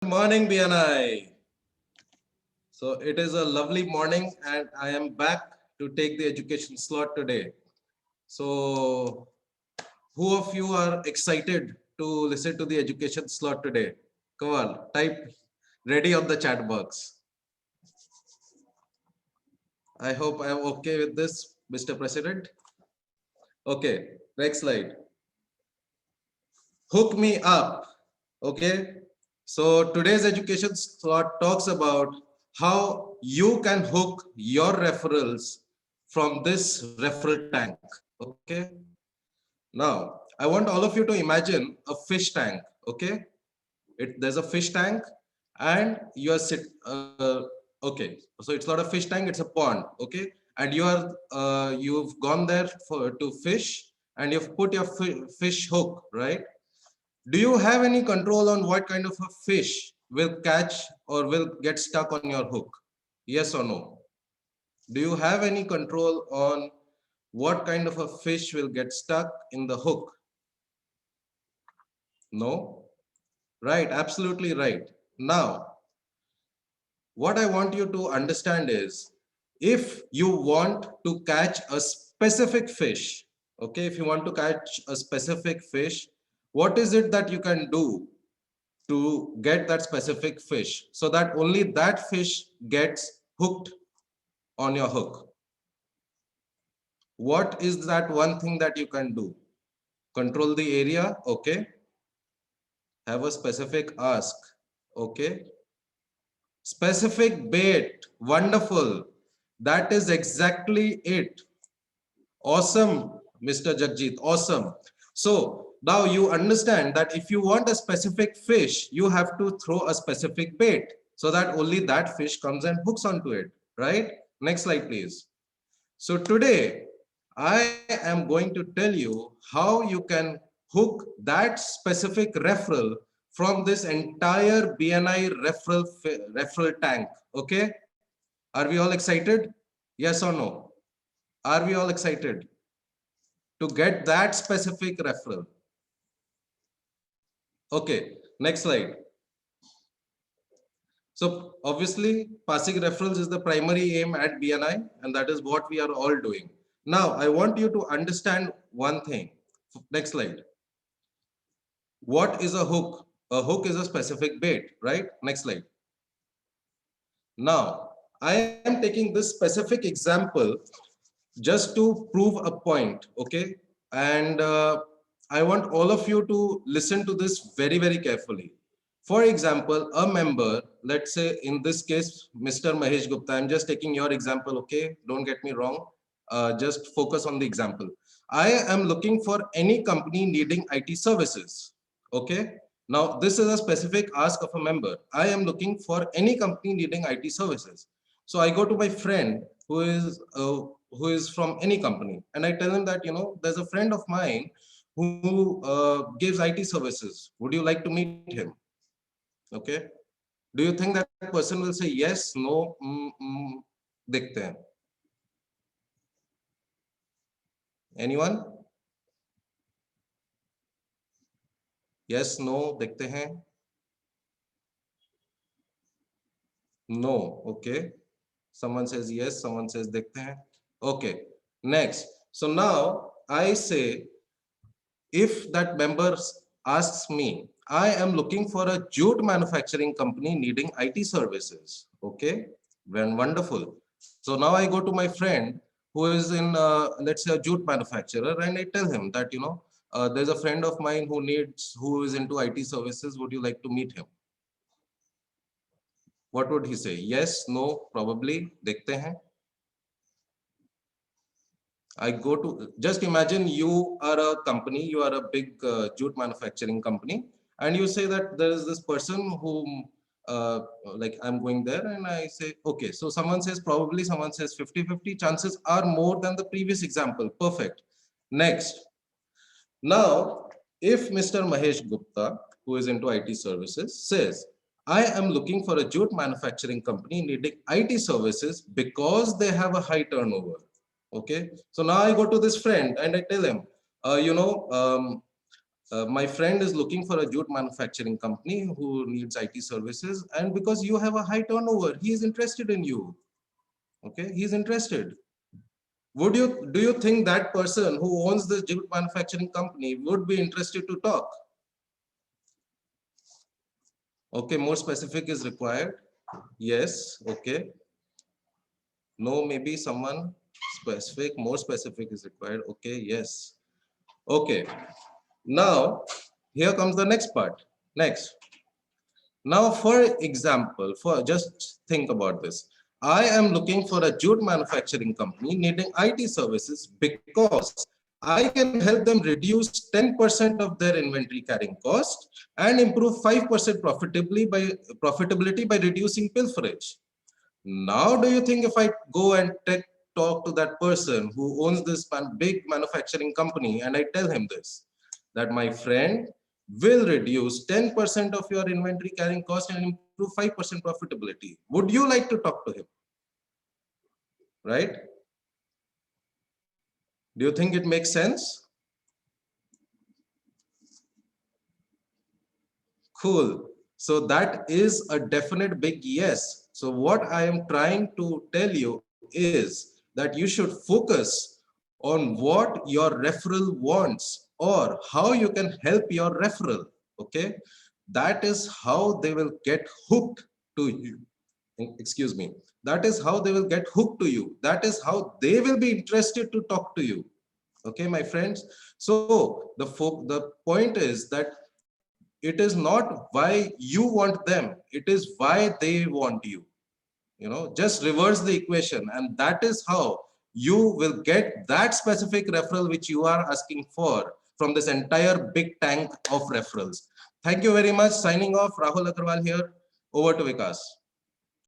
Good morning, BNI. So it is a lovely morning, and I am back to take the education slot today. So, who of you are excited to listen to the education slot today? Come on, type ready on the chat box. I hope I am okay with this, Mr. President. Okay, next slide. Hook me up. Okay, so today's education slot talks about how you can hook your referrals from this referral tank. Okay, now I want all of you to imagine a fish tank. Okay, there's a fish tank, and you are okay, so it's not a fish tank, it's a pond. Okay, and you've gone there to fish, and you've put your fish hook, right? Do you have any control on what kind of a fish will catch or will get stuck on your hook? Yes or no? Do you have any control on what kind of a fish will get stuck in the hook? No? Right, absolutely right. Now, what I want you to understand is, if you want to catch a specific fish, okay, if you want to catch a specific fish, what is it that you can do to get that specific fish so that only that fish gets hooked on your hook? What is that one thing that you can do? Control the area, okay. Have a specific ask, okay. Specific bait, wonderful. That is exactly it. Awesome, Mr. Jagjit, awesome. So now you understand that if you want a specific fish, you have to throw a specific bait so that only that fish comes and hooks onto it, right? Next slide, please. So today, I am going to tell you how you can hook that specific referral from this entire BNI referral tank, okay? Are we all excited? Yes or no? Are we all excited to get that specific referral? Okay, next slide. So obviously, passing referrals is the primary aim at BNI, and that is what we are all doing. Now, I want you to understand one thing. Next slide. What is a hook? A hook is a specific bait, right? Next slide. Now, I am taking this specific example just to prove a point, okay? And I want all of you to listen to this very, very carefully. For example, a member, let's say in this case, Mr. Mahesh Gupta, I'm just taking your example, okay? Don't get me wrong. Just focus on the example. I am looking for any company needing IT services, okay? Now, this is a specific ask of a member. I am looking for any company needing IT services. So I go to my friend who is from any company, and I tell him that, you know, there's a friend of mine who gives IT services. Would you like to meet him? Okay. Do you think that person will say yes, no, dekhte hain? Anyone? Yes, no, dekhte hain? No. Okay. Someone says yes, someone says dekhte hain. Okay. Next. So now I say, if that member asks me, I am looking for a jute manufacturing company needing IT services. Okay, when wonderful. So now I go to my friend who is in, let's say, a jute manufacturer, and I tell him that, you know, there's a friend of mine who is into IT services. Would you like to meet him? What would he say? Yes, no, probably. Dekhte hain. I go to, just imagine you are a company, you are a big jute manufacturing company, and you say that there is this person whom, like, I'm going there, and I say, okay, so someone says probably, someone says 50-50, chances are more than the previous example. Perfect. Next. Now, if Mr. Mahesh Gupta, who is into IT services, says, I am looking for a jute manufacturing company needing IT services because they have a high turnover. Okay, so now I go to this friend and I tell him, you know, my friend is looking for a jute manufacturing company who needs IT services, and because you have a high turnover, he is interested in you. Okay, he's interested. Do you think that person who owns the jute manufacturing company would be interested to talk? Okay, more specific is required. Yes, okay. No, maybe someone specific, more specific is required. Okay, yes. Okay, now here comes the next part. Next. Now, for example, for just think about this. I am looking for a jute manufacturing company needing IT services because I can help them reduce 10% of their inventory carrying cost and improve 5% profitability by reducing pilferage. Now, do you think if I go and talk to that person who owns this big manufacturing company and I tell him this, that my friend will reduce 10% of your inventory carrying cost and improve 5% profitability, would you like to talk to him? Right? Do you think it makes sense? Cool. So that is a definite big yes. So what I am trying to tell you is that you should focus on what your referral wants or how you can help your referral. Okay. That is how they will get hooked to you. Excuse me. That is how they will get hooked to you. That is how they will be interested to talk to you. Okay, my friends. So the point is that it is not why you want them, it is why they want you. You know, just reverse the equation, and that is how you will get that specific referral which you are asking for from this entire big tank of referrals. Thank you very much. Signing off, Rahul Agarwal here. Over to Vikas.